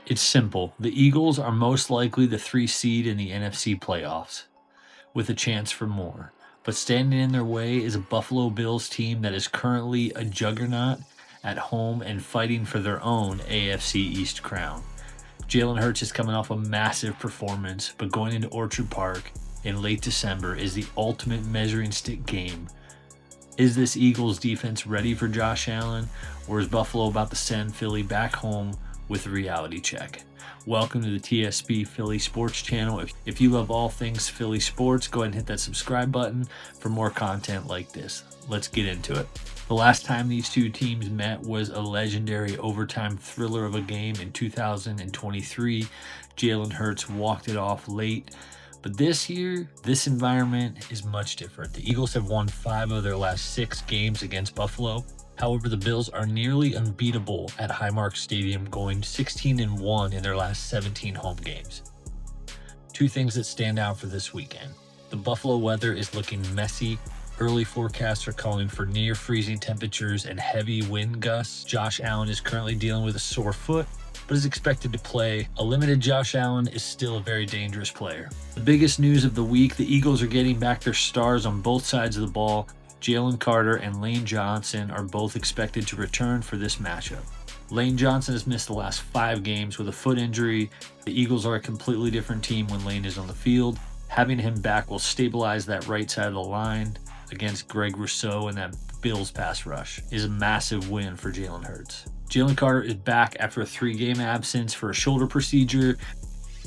It's simple. The Eagles are most likely the 3 seed in the NFC playoffs, with a chance for more. But standing in their way is a Buffalo Bills team that is currently a juggernaut at home and fighting for their own AFC East crown. Jalen Hurts is coming off a massive performance, but going into Orchard Park in late December is the ultimate measuring stick game. Is this Eagles defense ready for Josh Allen, or is Buffalo about to send Philly back home with a reality check? Welcome to the TSP.Philly sports channel. If you love all things Philly sports, go ahead and hit that subscribe button for more content like this. Let's get into it. The last time these two teams met was a legendary overtime thriller of a game in 2023. Jalen Hurts walked it off late. But this year, this environment is much different. The Eagles have won 5 of their last 6 games against Buffalo. However, the Bills are nearly unbeatable at Highmark Stadium, going 16-1 in their last 17 home games. Two things that stand out for this weekend. The Buffalo weather is looking messy. Early forecasts are calling for near freezing temperatures and heavy wind gusts. Josh Allen is currently dealing with a sore foot, but is expected to play. A limited Josh Allen is still a very dangerous player. The biggest news of the week, the Eagles are getting back their stars on both sides of the ball. Jalen Carter and Lane Johnson are both expected to return for this matchup. Lane Johnson has missed the last 5 games with a foot injury. The Eagles are a completely different team when Lane is on the field. Having him back will stabilize that right side of the line against Greg Rousseau and that Bills pass rush. Is a massive win for Jalen Hurts. Jalen Carter is back after a 3-game absence for a shoulder procedure.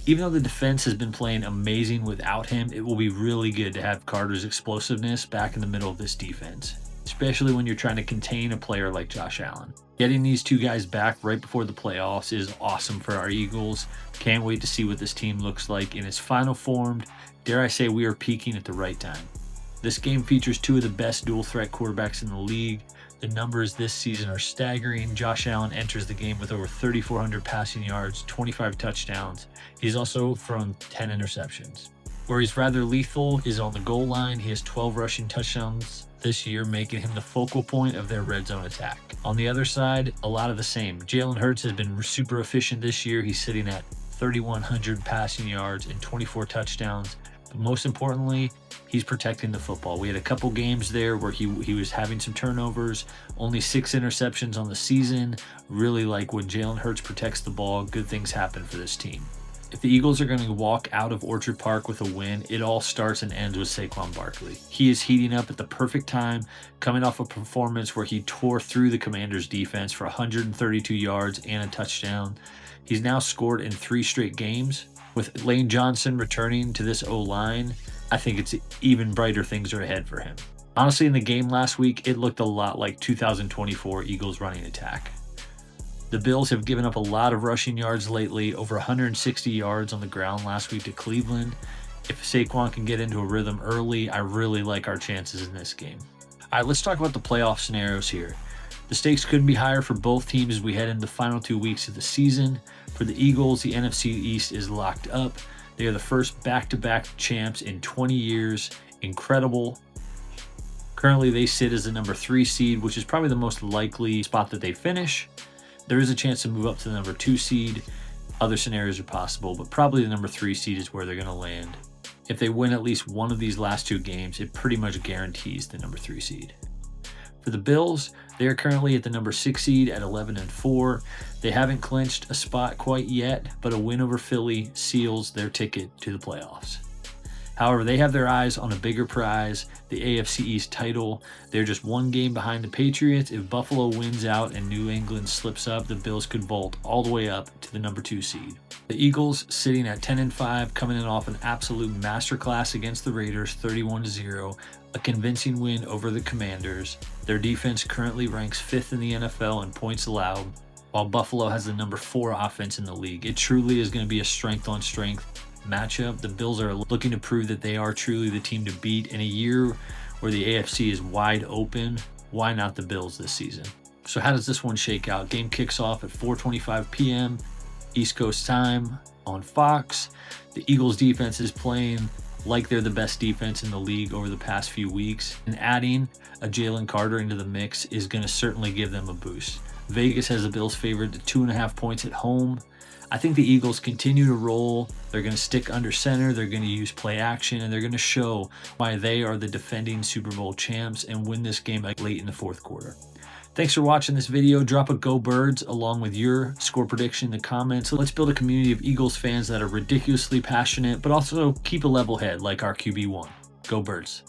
Even though the defense has been playing amazing without him, it will be really good to have Carter's explosiveness back in the middle of this defense, especially when you're trying to contain a player like Josh Allen. Getting these two guys back right before the playoffs is awesome for our Eagles. Can't wait to see what this team looks like in its final form. Dare I say we are peaking at the right time. This game features 2 of the best dual-threat quarterbacks in the league. The numbers this season are staggering. Josh Allen enters the game with over 3,400 passing yards, 25 touchdowns. He's also thrown 10 interceptions. Where he's rather lethal is on the goal line. He has 12 rushing touchdowns this year, making him the focal point of their red zone attack. On the other side, a lot of the same. Jalen Hurts has been super efficient this year. He's sitting at 3,100 passing yards and 24 touchdowns. But most importantly, he's protecting the football. We had a couple games there where he was having some turnovers, only 6 interceptions on the season. Really like when Jalen Hurts protects the ball, good things happen for this team. If the Eagles are going to walk out of Orchard Park with a win, it all starts and ends with Saquon Barkley. He is heating up at the perfect time, coming off a performance where he tore through the Commanders' defense for 132 yards and a touchdown. He's now scored in 3 straight games. With Lane Johnson returning to this O-line, I think it's even brighter things are ahead for him. Honestly, in the game last week, it looked a lot like 2024 Eagles running attack. The Bills have given up a lot of rushing yards lately, over 160 yards on the ground last week to Cleveland. If Saquon can get into a rhythm early, I really like our chances in this game. All right, let's talk about the playoff scenarios here. The stakes couldn't be higher for both teams as we head into the final 2 weeks of the season. For the Eagles, the NFC East is locked up. They are the first back-to-back champs in 20 years. Incredible. Currently, they sit as the number 3 seed, which is probably the most likely spot that they finish. There is a chance to move up to the number 2 seed. Other scenarios are possible, but probably the number 3 seed is where they're going to land. If they win at least one of these last 2 games, it pretty much guarantees the number 3 seed. For the Bills, they are currently at the number 6 seed at 11-4. They haven't clinched a spot quite yet, but a win over Philly seals their ticket to the playoffs. However, they have their eyes on a bigger prize, the AFC East title. They're just 1 game behind the Patriots. If Buffalo wins out and New England slips up, the Bills could vault all the way up to the number 2 seed. The Eagles sitting at 10-5, coming in off an absolute masterclass against the Raiders, 31-0, a convincing win over the Commanders. Their defense currently ranks 5th in the NFL in points allowed, while Buffalo has the number 4 offense in the league. It truly is going to be a strength-on-strength matchup. The Bills are looking to prove that they are truly the team to beat in a year where the AFC is wide open. Why not the Bills this season? So how does this one shake out? Game kicks off at 4:25 p.m. East Coast time on Fox. The Eagles defense is playing like they're the best defense in the league over the past few weeks, and adding a Jalen Carter into the mix is going to certainly give them a boost. Vegas has the Bills favored to 2.5 points at home. I think the Eagles continue to roll. They're going to stick under center. They're going to use play action, and they're going to show why they are the defending Super Bowl champs and win this game late in the fourth quarter. Thanks for watching this video. Drop a Go Birds along with your score prediction in the comments. Let's build a community of Eagles fans that are ridiculously passionate, but also keep a level head like our QB1. Go Birds.